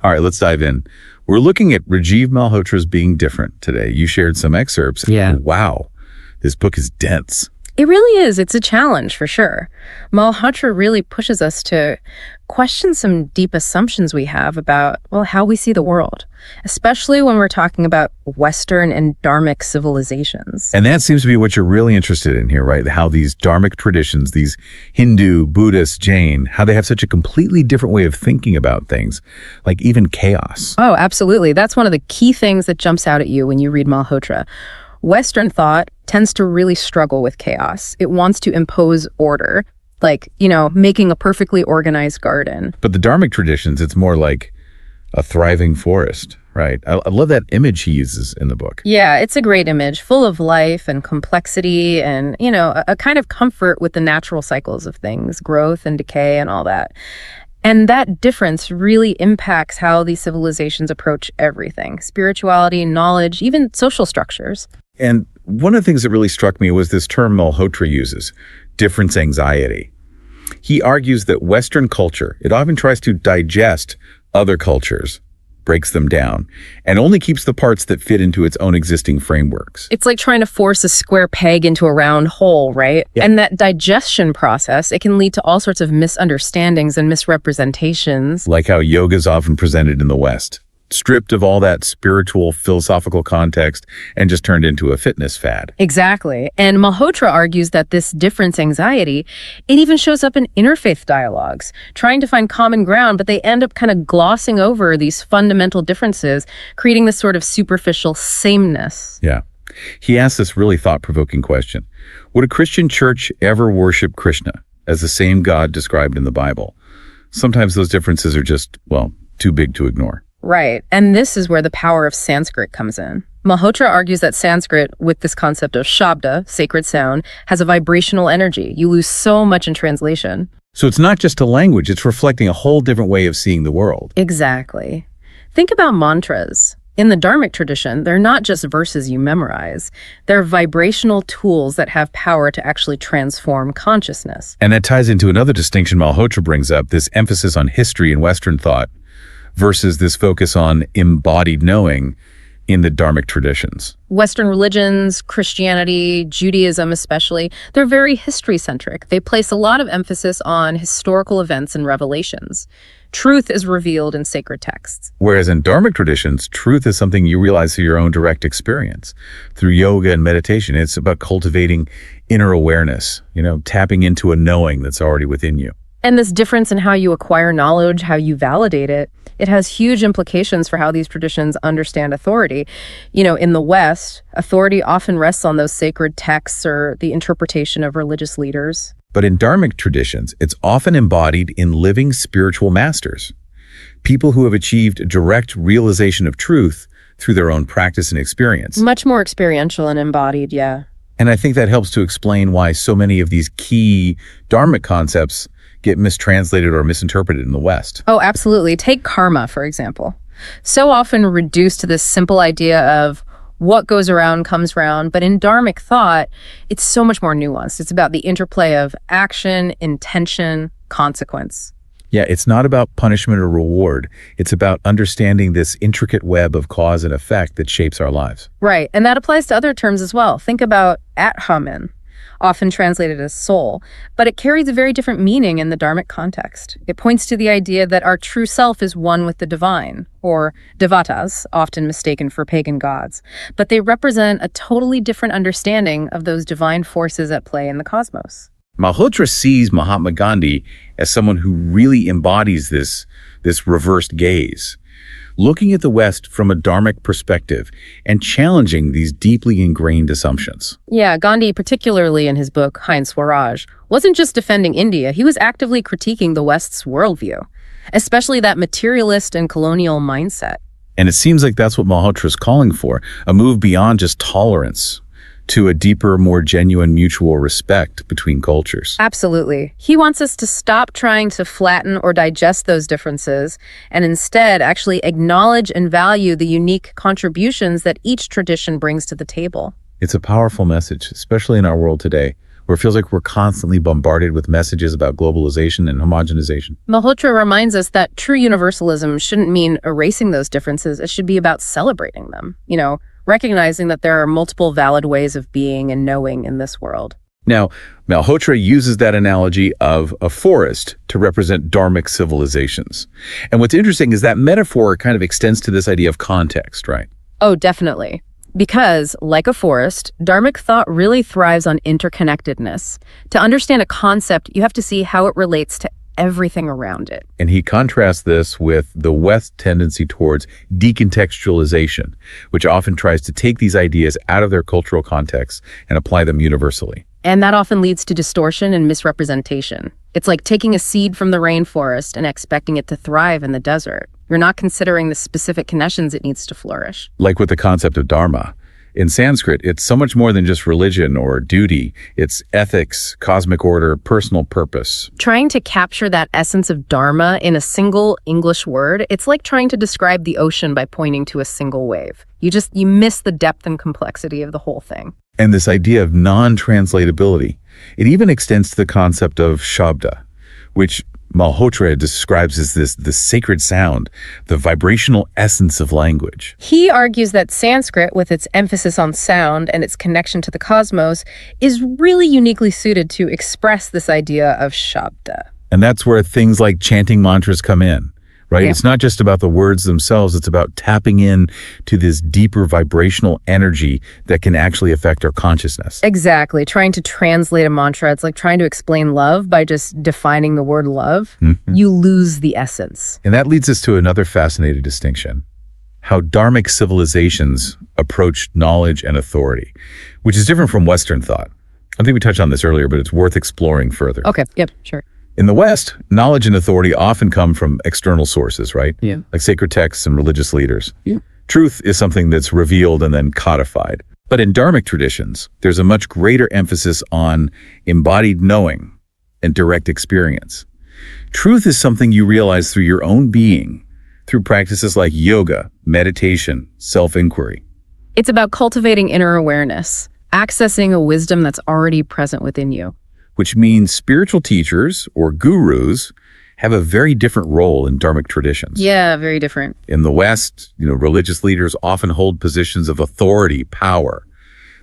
All right, let's dive in. We're looking at Rajiv Malhotra's Being Different today. You shared some excerpts. Yeah. Wow, this book is dense. It really is. It's a challenge for sure. Malhotra really pushes us to question some deep assumptions we have about, well, how we see the world, especially when we're talking about Western and Dharmic civilizations. And that seems to be what you're really interested in here, right? How these Dharmic traditions, these Hindu, Buddhist, Jain, how they have such a completely different way of thinking about things, like even chaos. Oh, absolutely. That's one of the key things that jumps out at you when you read Malhotra. Western thought tends to really struggle with chaos. It wants to impose order, like, making a perfectly organized garden. But the Dharmic traditions, it's more like a thriving forest, right? I love that image he uses in the book. Yeah, it's a great image, full of life and complexity and, a kind of comfort with the natural cycles of things, growth and decay and all that. And that difference really impacts how these civilizations approach everything: spirituality, knowledge, even social structures. And one of the things that really struck me was this term Malhotra uses, difference anxiety. He argues that Western culture, it often tries to digest other cultures, breaks them down, and only keeps the parts that fit into its own existing frameworks. It's like trying to force a square peg into a round hole, right? Yeah. And that digestion process, it can lead to all sorts of misunderstandings and misrepresentations. Like how yoga is often presented in the West, stripped of all that spiritual, philosophical context and just turned into a fitness fad. Exactly. And Malhotra argues that this difference anxiety, it even shows up in interfaith dialogues, trying to find common ground, but they end up kind of glossing over these fundamental differences, creating this sort of superficial sameness. Yeah. He asks this really thought-provoking question. Would a Christian church ever worship Krishna as the same God described in the Bible? Sometimes those differences are just, too big to ignore. Right. And this is where the power of Sanskrit comes in. Malhotra argues that Sanskrit, with this concept of shabda, sacred sound, has a vibrational energy. You lose so much in translation. So it's not just a language, it's reflecting a whole different way of seeing the world. Exactly. Think about mantras. In the Dharmic tradition, they're not just verses you memorize. They're vibrational tools that have power to actually transform consciousness. And that ties into another distinction Malhotra brings up, this emphasis on history in Western thought versus this focus on embodied knowing in the Dharmic traditions. Western religions, Christianity, Judaism especially, they're very history-centric. They place a lot of emphasis on historical events and revelations. Truth is revealed in sacred texts. Whereas in Dharmic traditions, truth is something you realize through your own direct experience. Through yoga and meditation, it's about cultivating inner awareness, tapping into a knowing that's already within you. And this difference in how you acquire knowledge, how you validate it, it has huge implications for how these traditions understand authority. In the West, authority often rests on those sacred texts or the interpretation of religious leaders. But in Dharmic traditions, it's often embodied in living spiritual masters, people who have achieved direct realization of truth through their own practice and experience. Much more experiential and embodied, yeah. And I think that helps to explain why so many of these key Dharmic concepts get mistranslated or misinterpreted in the West. Oh, absolutely. Take karma, for example. So often reduced to this simple idea of what goes around comes around, but in Dharmic thought, it's so much more nuanced. It's about the interplay of action, intention, consequence. Yeah, it's not about punishment or reward. It's about understanding this intricate web of cause and effect that shapes our lives. Right, and that applies to other terms as well. Think about Athaman, often translated as soul, but it carries a very different meaning in the Dharmic context. It points to the idea that our true self is one with the divine, or devatas, often mistaken for pagan gods, but they represent a totally different understanding of those divine forces at play in the cosmos. Malhotra sees Mahatma Gandhi as someone who really embodies this reversed gaze, looking at the West from a Dharmic perspective and challenging these deeply ingrained assumptions. Yeah, Gandhi, particularly in his book, Hind Swaraj, wasn't just defending India, he was actively critiquing the West's worldview, especially that materialist and colonial mindset. And it seems like that's what Malhotra is calling for, a move beyond just tolerance to a deeper, more genuine mutual respect between cultures. Absolutely. He wants us to stop trying to flatten or digest those differences and instead actually acknowledge and value the unique contributions that each tradition brings to the table. It's a powerful message, especially in our world today, where where it feels like we're constantly bombarded with messages about globalization and homogenization. Malhotra reminds us that true universalism shouldn't mean erasing those differences. It should be about celebrating them, recognizing that there are multiple valid ways of being and knowing in this world. Now, Malhotra uses that analogy of a forest to represent dharmic civilizations. And what's interesting is that metaphor kind of extends to this idea of context, right? Oh, definitely. Because, like a forest, dharmic thought really thrives on interconnectedness. To understand a concept, you have to see how it relates to everything around it. And he contrasts this with the West's tendency towards decontextualization, which often tries to take these ideas out of their cultural context and apply them universally. And that often leads to distortion and misrepresentation. It's like taking a seed from the rainforest and expecting it to thrive in the desert. You're not considering the specific connections it needs to flourish. Like with the concept of dharma. In Sanskrit, it's so much more than just religion or duty. It's ethics, cosmic order, personal purpose. Trying to capture that essence of dharma in a single English word, it's like trying to describe the ocean by pointing to a single wave. You miss the depth and complexity of the whole thing. And this idea of non-translatability, it even extends to the concept of shabda, which Malhotra describes as the sacred sound, the vibrational essence of language. He argues that Sanskrit, with its emphasis on sound and its connection to the cosmos, is really uniquely suited to express this idea of shabda. And that's where things like chanting mantras come in, right? Yeah. It's not just about the words themselves, it's about tapping in to this deeper vibrational energy that can actually affect our consciousness. Exactly. Trying to translate a mantra, it's like trying to explain love by just defining the word love. Mm-hmm. You lose the essence. And that leads us to another fascinating distinction: how dharmic civilizations approach knowledge and authority, which is different from Western thought. I think we touched on this earlier, but it's worth exploring further. Okay, yep, sure. In the West, knowledge and authority often come from external sources, right? Yeah. Like sacred texts and religious leaders. Yeah. Truth is something that's revealed and then codified. But in dharmic traditions, there's a much greater emphasis on embodied knowing and direct experience. Truth is something you realize through your own being, through practices like yoga, meditation, self-inquiry. It's about cultivating inner awareness, accessing a wisdom that's already present within you. Which means spiritual teachers or gurus have a very different role in dharmic traditions. Yeah, very different. In the West, religious leaders often hold positions of authority, power.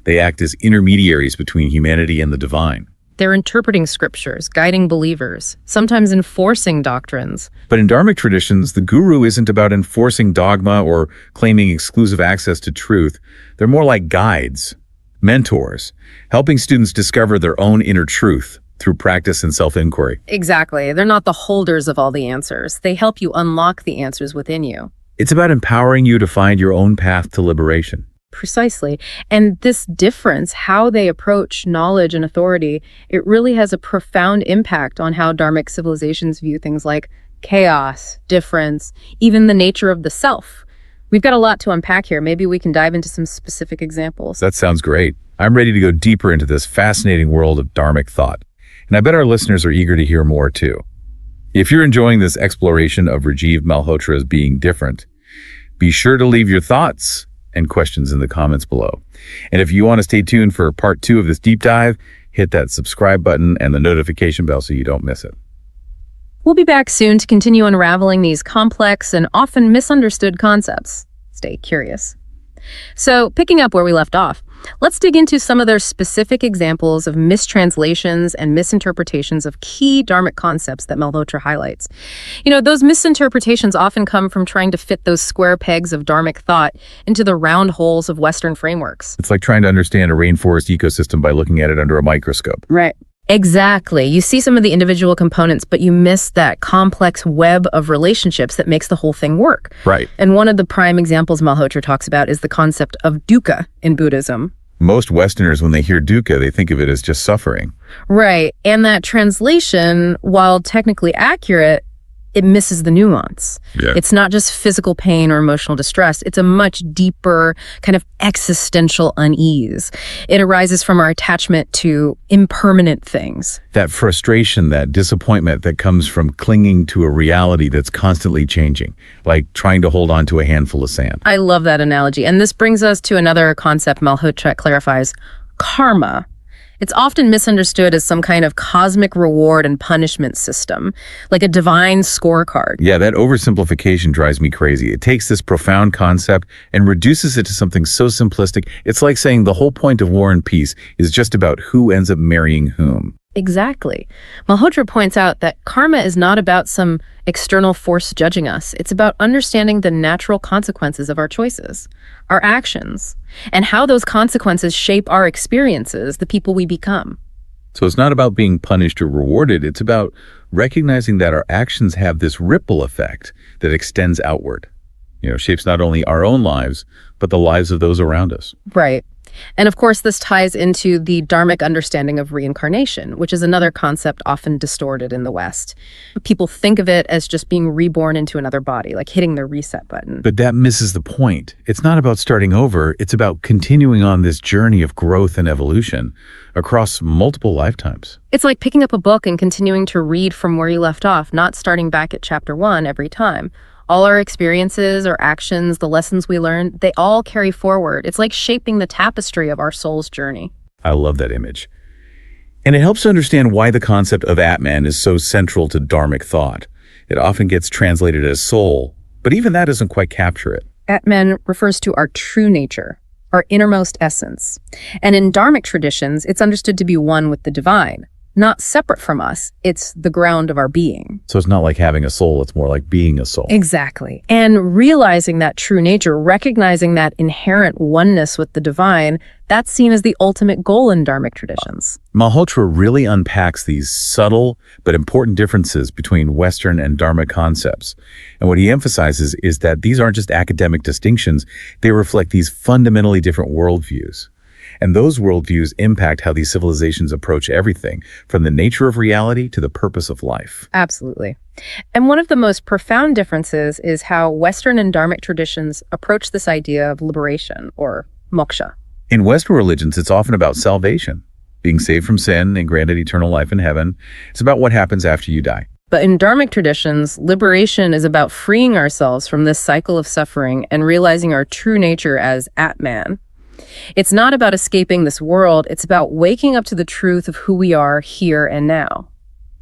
They act as intermediaries between humanity and the divine. They're interpreting scriptures, guiding believers, sometimes enforcing doctrines. But in dharmic traditions, the guru isn't about enforcing dogma or claiming exclusive access to truth. They're more like guides, mentors, helping students discover their own inner truth through practice and self-inquiry. Exactly. They're not the holders of all the answers. They help you unlock the answers within you. It's about empowering you to find your own path to liberation. Precisely. And this difference, how they approach knowledge and authority, it really has a profound impact on how dharmic civilizations view things like chaos, difference, even the nature of the self. We've got a lot to unpack here. Maybe we can dive into some specific examples. That sounds great. I'm ready to go deeper into this fascinating world of dharmic thought. And I bet our listeners are eager to hear more too. If you're enjoying this exploration of Rajiv Malhotra's being different, be sure to leave your thoughts and questions in the comments below. And if you want to stay tuned for part 2 of this deep dive, hit that subscribe button and the notification bell so you don't miss it. We'll be back soon to continue unraveling these complex and often misunderstood concepts. Stay curious. So, picking up where we left off, let's dig into some of their specific examples of mistranslations and misinterpretations of key dharmic concepts that Malhotra highlights. Those misinterpretations often come from trying to fit those square pegs of dharmic thought into the round holes of Western frameworks. It's like trying to understand a rainforest ecosystem by looking at it under a microscope. Right. Exactly. You see some of the individual components, but you miss that complex web of relationships that makes the whole thing work. Right. And one of the prime examples Malhotra talks about is the concept of dukkha in Buddhism. Most Westerners, when they hear dukkha, they think of it as just suffering. Right. And that translation, while technically accurate, it misses the nuance. Yeah. It's not just physical pain or emotional distress. It's a much deeper kind of existential unease. It arises from our attachment to impermanent things. That frustration, that disappointment that comes from clinging to a reality that's constantly changing, like trying to hold on to a handful of sand. I love that analogy. And this brings us to another concept Malhotra clarifies: karma. It's often misunderstood as some kind of cosmic reward and punishment system, like a divine scorecard. Yeah, that oversimplification drives me crazy. It takes this profound concept and reduces it to something so simplistic. It's like saying the whole point of War and Peace is just about who ends up marrying whom. Exactly. Malhotra points out that karma is not about some external force judging us. It's about understanding the natural consequences of our choices, our actions, and how those consequences shape our experiences, the people we become. So it's not about being punished or rewarded. It's about recognizing that our actions have this ripple effect that extends outward. Shapes not only our own lives, but the lives of those around us. Right. And of course, this ties into the dharmic understanding of reincarnation, which is another concept often distorted in the West. People think of it as just being reborn into another body, like hitting the reset button. But that misses the point. It's not about starting over. It's about continuing on this journey of growth and evolution across multiple lifetimes. It's like picking up a book and continuing to read from where you left off, not starting back at chapter 1 every time. All our experiences, our actions, the lessons we learn, they all carry forward. It's like shaping the tapestry of our soul's journey. I love that image. And it helps to understand why the concept of Atman is so central to dharmic thought. It often gets translated as soul, but even that doesn't quite capture it. Atman refers to our true nature, our innermost essence. And in dharmic traditions, it's understood to be one with the divine. Not separate from us, it's the ground of our being. So it's not like having a soul, it's more like being a soul. Exactly. And realizing that true nature, recognizing that inherent oneness with the divine, that's seen as the ultimate goal in dharmic traditions. Malhotra really unpacks these subtle but important differences between Western and dharmic concepts. And what he emphasizes is that these aren't just academic distinctions, they reflect these fundamentally different worldviews. And those worldviews impact how these civilizations approach everything, from the nature of reality to the purpose of life. Absolutely. And one of the most profound differences is how Western and dharmic traditions approach this idea of liberation, or moksha. In Western religions, it's often about salvation, being saved from sin and granted eternal life in heaven. It's about what happens after you die. But in dharmic traditions, liberation is about freeing ourselves from this cycle of suffering and realizing our true nature as Atman. It's not about escaping this world, it's about waking up to the truth of who we are here and now.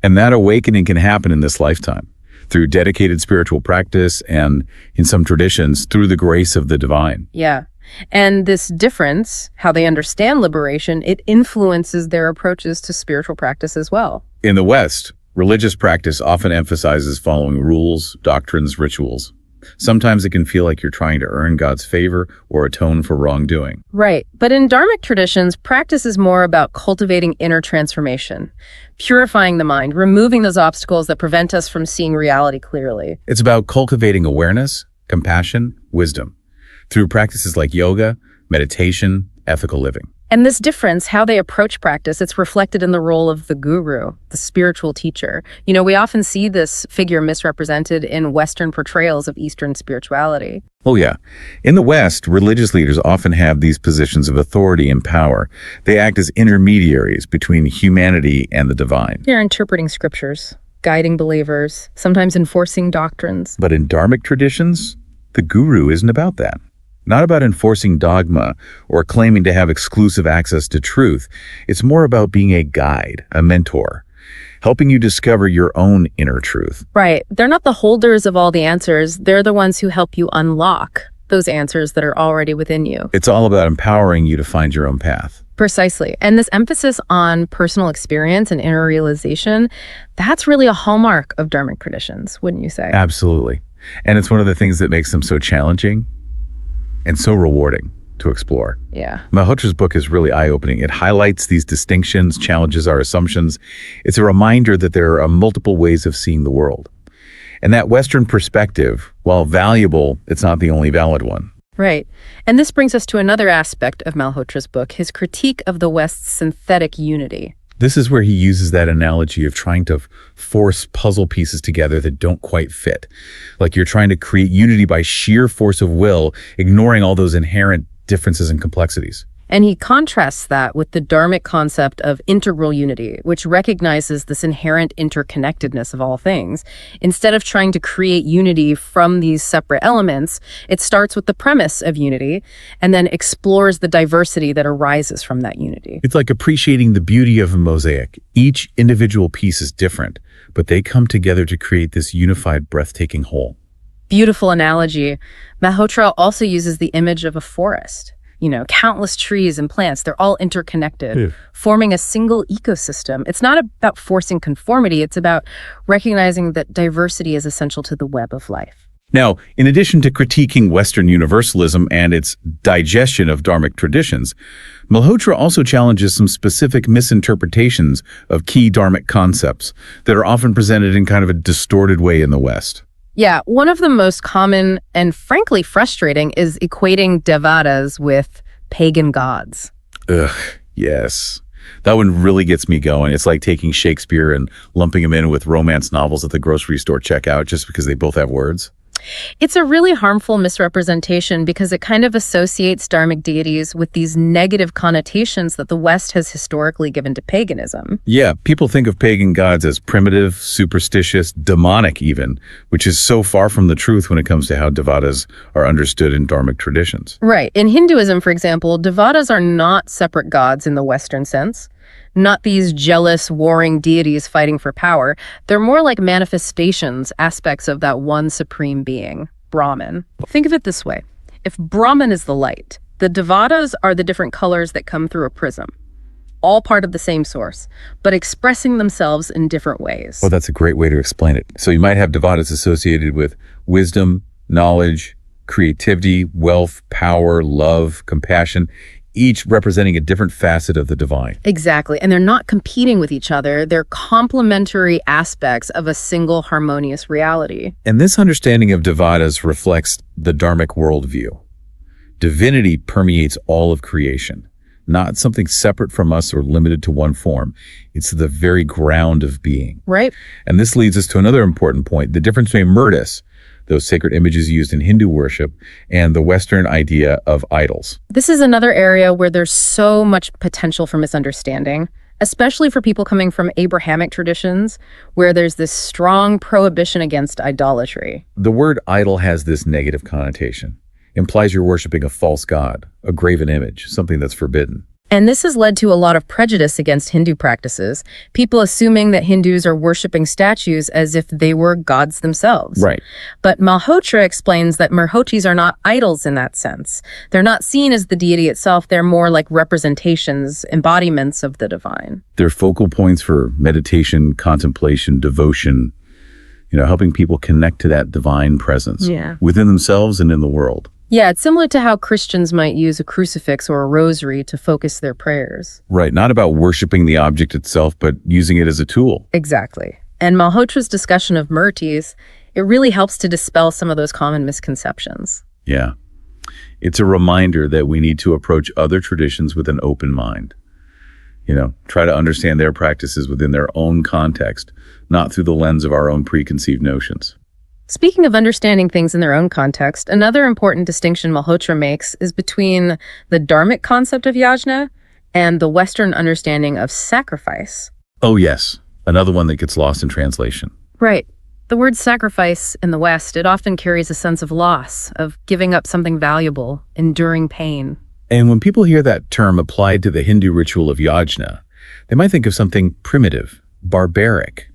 And that awakening can happen in this lifetime, through dedicated spiritual practice and, in some traditions, through the grace of the divine. Yeah. And this difference, how they understand liberation, it influences their approaches to spiritual practice as well. In the West, religious practice often emphasizes following rules, doctrines, rituals. Sometimes it can feel like you're trying to earn God's favor or atone for wrongdoing. Right. But in dharmic traditions, practice is more about cultivating inner transformation, purifying the mind, removing those obstacles that prevent us from seeing reality clearly. It's about cultivating awareness, compassion, wisdom, through practices like yoga, meditation, ethical living. And this difference, how they approach practice, it's reflected in the role of the guru, the spiritual teacher. We often see this figure misrepresented in Western portrayals of Eastern spirituality. Oh yeah. In the West, religious leaders often have these positions of authority and power. They act as intermediaries between humanity and the divine. They're interpreting scriptures, guiding believers, sometimes enforcing doctrines. But in dharmic traditions, the guru isn't about that. Not about enforcing dogma or claiming to have exclusive access to truth. It's more about being a guide, a mentor, helping you discover your own inner truth. Right. They're not the holders of all the answers. They're the ones who help you unlock those answers that are already within you. It's all about empowering you to find your own path. Precisely. And this emphasis on personal experience and inner realization, that's really a hallmark of dharmic traditions, wouldn't you say? Absolutely. And it's one of the things that makes them so challenging and so rewarding to explore. Yeah. Malhotra's book is really eye-opening. It highlights these distinctions, challenges our assumptions. It's a reminder that there are multiple ways of seeing the world. And that Western perspective, while valuable, it's not the only valid one. Right. And this brings us to another aspect of Malhotra's book, his critique of the West's synthetic unity. This is where he uses that analogy of trying to force puzzle pieces together that don't quite fit. Like you're trying to create unity by sheer force of will, ignoring all those inherent differences and complexities. And he contrasts that with the Dharmic concept of integral unity, which recognizes this inherent interconnectedness of all things. Instead of trying to create unity from these separate elements, it starts with the premise of unity and then explores the diversity that arises from that unity. It's like appreciating the beauty of a mosaic. Each individual piece is different, but they come together to create this unified, breathtaking whole. Beautiful analogy. Malhotra also uses the image of a forest. Countless trees and plants, they're all interconnected, forming a single ecosystem. It's not about forcing conformity, it's about recognizing that diversity is essential to the web of life. Now, in addition to critiquing Western Universalism and its digestion of Dharmic traditions, Malhotra also challenges some specific misinterpretations of key Dharmic concepts that are often presented in kind of a distorted way in the West. Yeah, one of the most common and frankly frustrating is equating devatas with pagan gods. Ugh, yes. That one really gets me going. It's like taking Shakespeare and lumping him in with romance novels at the grocery store checkout just because they both have words. It's a really harmful misrepresentation because it kind of associates Dharmic deities with these negative connotations that the West has historically given to paganism. Yeah, people think of pagan gods as primitive, superstitious, demonic even, which is so far from the truth when it comes to how devatas are understood in Dharmic traditions. Right. In Hinduism, for example, devatas are not separate gods in the Western sense. Not these jealous, warring deities fighting for power. They're more like manifestations, aspects of that one supreme being, Brahman. Think of it this way. If Brahman is the light, the devatas are the different colors that come through a prism, all part of the same source, but expressing themselves in different ways. Well, that's a great way to explain it. So you might have devatas associated with wisdom, knowledge, creativity, wealth, power, love, compassion, each representing a different facet of the divine. Exactly. And they're not competing with each other. They're complementary aspects of a single harmonious reality. And this understanding of devatas reflects the Dharmic worldview. Divinity permeates all of creation, not something separate from us or limited to one form. It's the very ground of being. Right. And this leads us to another important point, the difference between murtis, those sacred images used in Hindu worship, and the Western idea of idols. This is another area where there's so much potential for misunderstanding, especially for people coming from Abrahamic traditions, where there's this strong prohibition against idolatry. The word idol has this negative connotation. Implies you're worshiping a false god, a graven image, something that's forbidden. And this has led to a lot of prejudice against Hindu practices, people assuming that Hindus are worshiping statues as if they were gods themselves. Right. But Malhotra explains that Murhotis are not idols in that sense. They're not seen as the deity itself. They're more like representations, embodiments of the divine. They're focal points for meditation, contemplation, devotion, helping people connect to that divine presence within themselves and in the world. Yeah, it's similar to how Christians might use a crucifix or a rosary to focus their prayers. Right, not about worshiping the object itself, but using it as a tool. Exactly. And Malhotra's discussion of murtis, it really helps to dispel some of those common misconceptions. Yeah. It's a reminder that we need to approach other traditions with an open mind. Try to understand their practices within their own context, not through the lens of our own preconceived notions. Speaking of understanding things in their own context, another important distinction Malhotra makes is between the Dharmic concept of yajna and the Western understanding of sacrifice. Oh, yes. Another one that gets lost in translation. Right. The word sacrifice in the West, it often carries a sense of loss, of giving up something valuable, enduring pain. And when people hear that term applied to the Hindu ritual of yajna, they might think of something primitive, barbaric,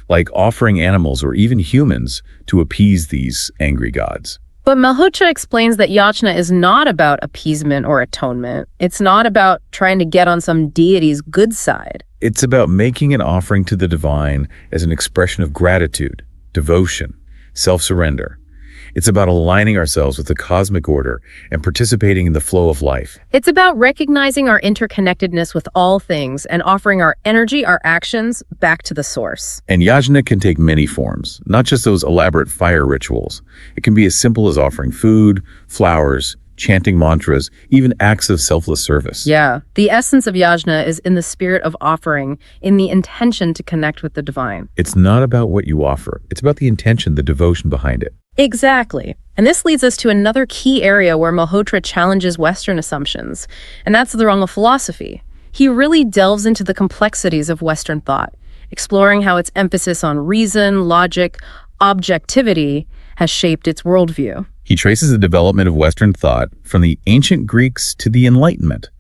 like offering animals or even humans to appease these angry gods. But Malhotra explains that yajna is not about appeasement or atonement. It's not about trying to get on some deity's good side. It's about making an offering to the divine as an expression of gratitude, devotion, self-surrender. It's about aligning ourselves with the cosmic order and participating in the flow of life. It's about recognizing our interconnectedness with all things and offering our energy, our actions, back to the source. And yajna can take many forms, not just those elaborate fire rituals. It can be as simple as offering food, flowers, chanting mantras, even acts of selfless service. Yeah. The essence of yajna is in the spirit of offering, in the intention to connect with the divine. It's not about what you offer. It's about the intention, the devotion behind it. Exactly. And this leads us to another key area where Malhotra challenges Western assumptions, and that's the realm of philosophy. He really delves into the complexities of Western thought, exploring how its emphasis on reason, logic, objectivity has shaped its worldview. He traces the development of Western thought from the ancient Greeks to the Enlightenment,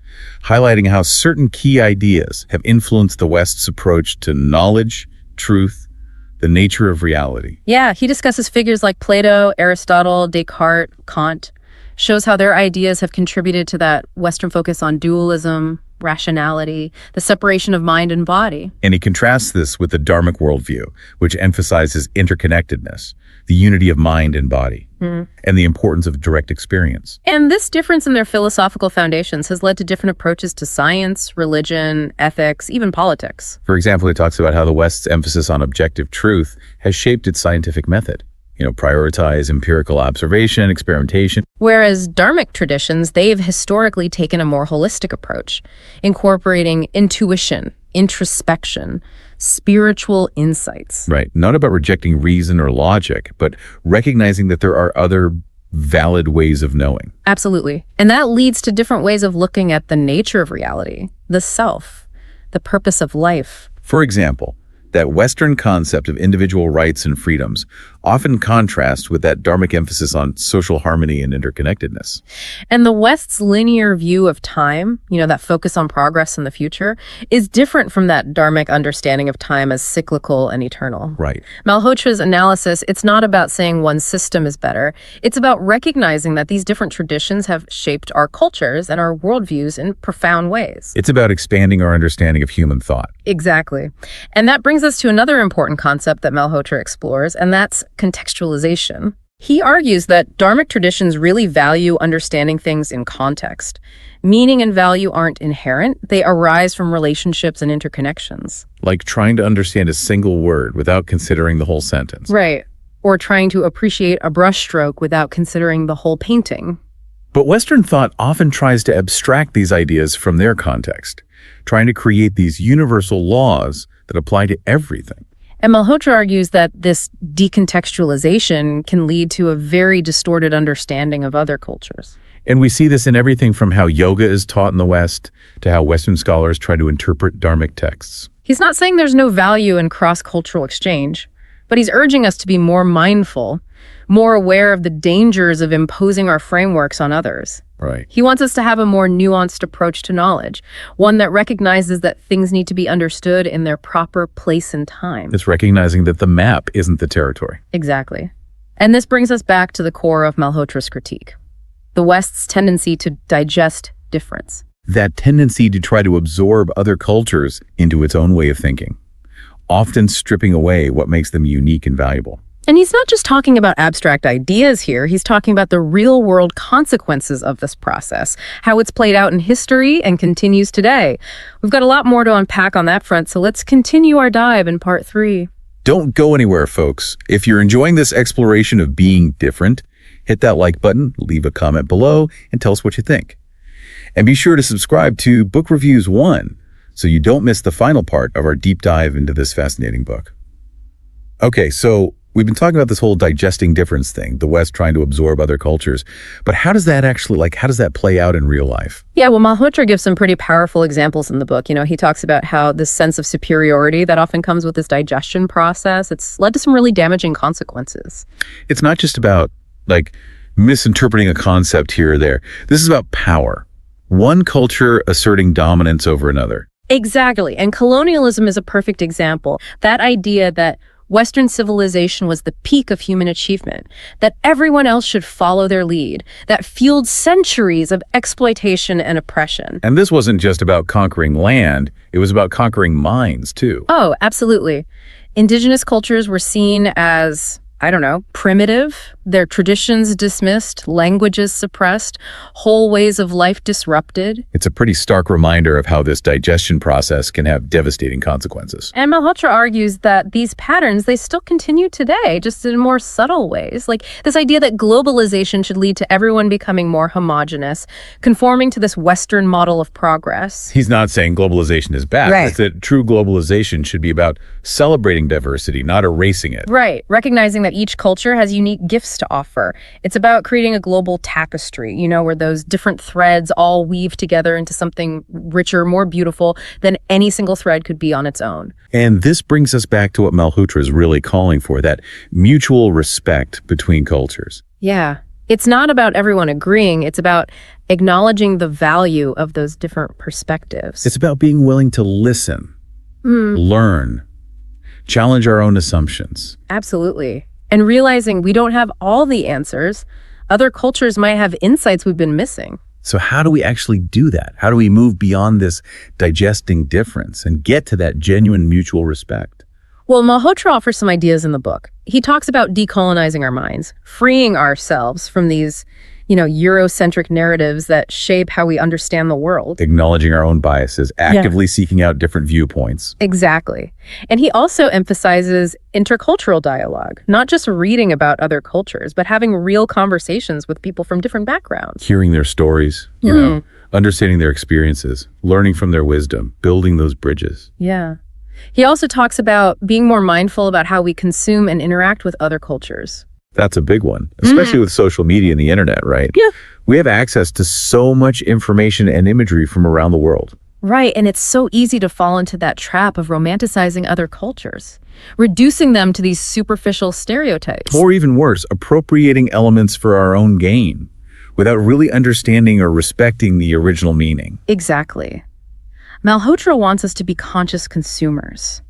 highlighting how certain key ideas have influenced the West's approach to knowledge, truth, the nature of reality. Yeah, he discusses figures like Plato, Aristotle, Descartes, Kant, shows how their ideas have contributed to that Western focus on dualism, rationality, the separation of mind and body. And he contrasts this with the Dharmic worldview, which emphasizes interconnectedness, the unity of mind and body, and the importance of direct experience. And this difference in their philosophical foundations has led to different approaches to science, religion, ethics, even politics. For example, he talks about how the West's emphasis on objective truth has shaped its scientific method. Prioritize empirical observation, experimentation. Whereas Dharmic traditions, they've historically taken a more holistic approach, incorporating intuition, introspection, spiritual insights. Right. Not about rejecting reason or logic, but recognizing that there are other valid ways of knowing. Absolutely. And that leads to different ways of looking at the nature of reality, the self, the purpose of life. For example, that Western concept of individual rights and freedoms often contrasts with that Dharmic emphasis on social harmony and interconnectedness. And the West's linear view of time, that focus on progress in the future, is different from that Dharmic understanding of time as cyclical and eternal. Right. Malhotra's analysis, it's not about saying one system is better. It's about recognizing that these different traditions have shaped our cultures and our worldviews in profound ways. It's about expanding our understanding of human thought. Exactly. And that brings us to another important concept that Malhotra explores, and that's contextualization. He argues that Dharmic traditions really value understanding things in context. Meaning and value aren't inherent, they arise from relationships and interconnections. Like trying to understand a single word without considering the whole sentence. Right. Or trying to appreciate a brushstroke without considering the whole painting. But Western thought often tries to abstract these ideas from their context, trying to create these universal laws that apply to everything. And Malhotra argues that this decontextualization can lead to a very distorted understanding of other cultures. And we see this in everything from how yoga is taught in the West to how Western scholars try to interpret Dharmic texts. He's not saying there's no value in cross-cultural exchange, but he's urging us to be more mindful, more aware of the dangers of imposing our frameworks on others. Right. He wants us to have a more nuanced approach to knowledge, one that recognizes that things need to be understood in their proper place and time. It's recognizing that the map isn't the territory. Exactly. And this brings us back to the core of Malhotra's critique, the West's tendency to digest difference. That tendency to try to absorb other cultures into its own way of thinking, often stripping away what makes them unique and valuable. And he's not just talking about abstract ideas here, he's talking about the real-world consequences of this process, how it's played out in history and continues today. We've got a lot more to unpack on that front, so let's continue our dive in part 3. Don't go anywhere, folks. If you're enjoying this exploration of being different, hit that like button, leave a comment below, and tell us what you think. And be sure to subscribe to Book Reviews 1 so you don't miss the final part of our deep dive into this fascinating book. Okay, so we've been talking about this whole digesting difference thing, the West trying to absorb other cultures. But how does that actually, how does that play out in real life? Yeah, well, Malhotra gives some pretty powerful examples in the book. He talks about how this sense of superiority that often comes with this digestion process, it's led to some really damaging consequences. It's not just about, misinterpreting a concept here or there. This is about power. One culture asserting dominance over another. Exactly. And colonialism is a perfect example. That idea that Western civilization was the peak of human achievement, that everyone else should follow their lead, that fueled centuries of exploitation and oppression. And this wasn't just about conquering land, it was about conquering minds, too. Oh, absolutely. Indigenous cultures were seen as, primitive, their traditions dismissed, languages suppressed, whole ways of life disrupted. It's a pretty stark reminder of how this digestion process can have devastating consequences. And Malhotra argues that these patterns, they still continue today, just in more subtle ways. Like this idea that globalization should lead to everyone becoming more homogenous, conforming to this Western model of progress. He's not saying globalization is bad. Right. It's that true globalization should be about celebrating diversity, not erasing it. Right. Recognizing that each culture has unique gifts to offer. It's about creating a global tapestry, where those different threads all weave together into something richer, more beautiful than any single thread could be on its own. And this brings us back to what Malhotra is really calling for, that mutual respect between cultures. Yeah. It's not about everyone agreeing. It's about acknowledging the value of those different perspectives. It's about being willing to listen, learn, challenge our own assumptions. Absolutely. And realizing we don't have all the answers. Other cultures might have insights we've been missing. So how do we actually do that? How do we move beyond this digesting difference and get to that genuine mutual respect? Well, Malhotra offers some ideas in the book. He talks about decolonizing our minds, freeing ourselves from these, Eurocentric narratives that shape how we understand the world. Acknowledging our own biases, actively seeking out different viewpoints. Exactly. And he also emphasizes intercultural dialogue, not just reading about other cultures, but having real conversations with people from different backgrounds. Hearing their stories, understanding their experiences, learning from their wisdom, building those bridges. Yeah. He also talks about being more mindful about how we consume and interact with other cultures. That's a big one, especially with social media and the internet, right? Yeah. We have access to so much information and imagery from around the world. Right, and it's so easy to fall into that trap of romanticizing other cultures, reducing them to these superficial stereotypes. Or even worse, appropriating elements for our own gain without really understanding or respecting the original meaning. Exactly. Malhotra wants us to be conscious consumers,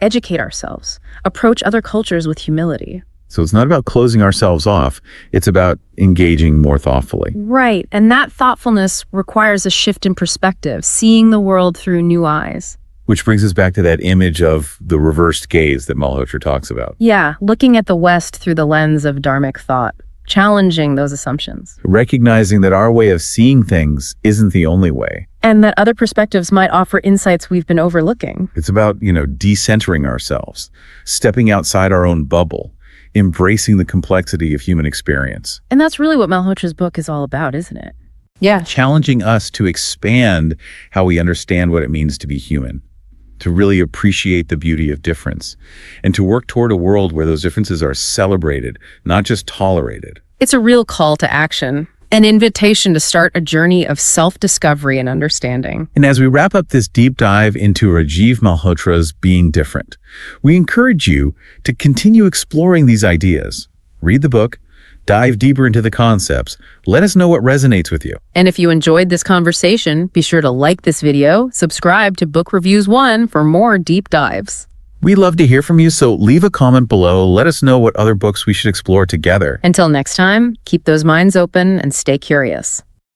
educate ourselves, approach other cultures with humility. So it's not about closing ourselves off, it's about engaging more thoughtfully. Right, and that thoughtfulness requires a shift in perspective, seeing the world through new eyes. Which brings us back to that image of the reversed gaze that Malhotra talks about. Yeah, looking at the West through the lens of dharmic thought, challenging those assumptions. Recognizing that our way of seeing things isn't the only way. And that other perspectives might offer insights we've been overlooking. It's about, decentering ourselves, stepping outside our own bubble, embracing the complexity of human experience. And that's really what Malhotra's book is all about, isn't it? Yeah. Challenging us to expand how we understand what it means to be human, to really appreciate the beauty of difference, and to work toward a world where those differences are celebrated, not just tolerated. It's a real call to action, an invitation to start a journey of self-discovery and understanding. And as we wrap up this deep dive into Rajiv Malhotra's Being Different, we encourage you to continue exploring these ideas. Read the book, dive deeper into the concepts, let us know what resonates with you. And if you enjoyed this conversation, be sure to like this video, subscribe to Book Reviews 1 for more deep dives. We'd love to hear from you, so leave a comment below. Let us know what other books we should explore together. Until next time, keep those minds open and stay curious.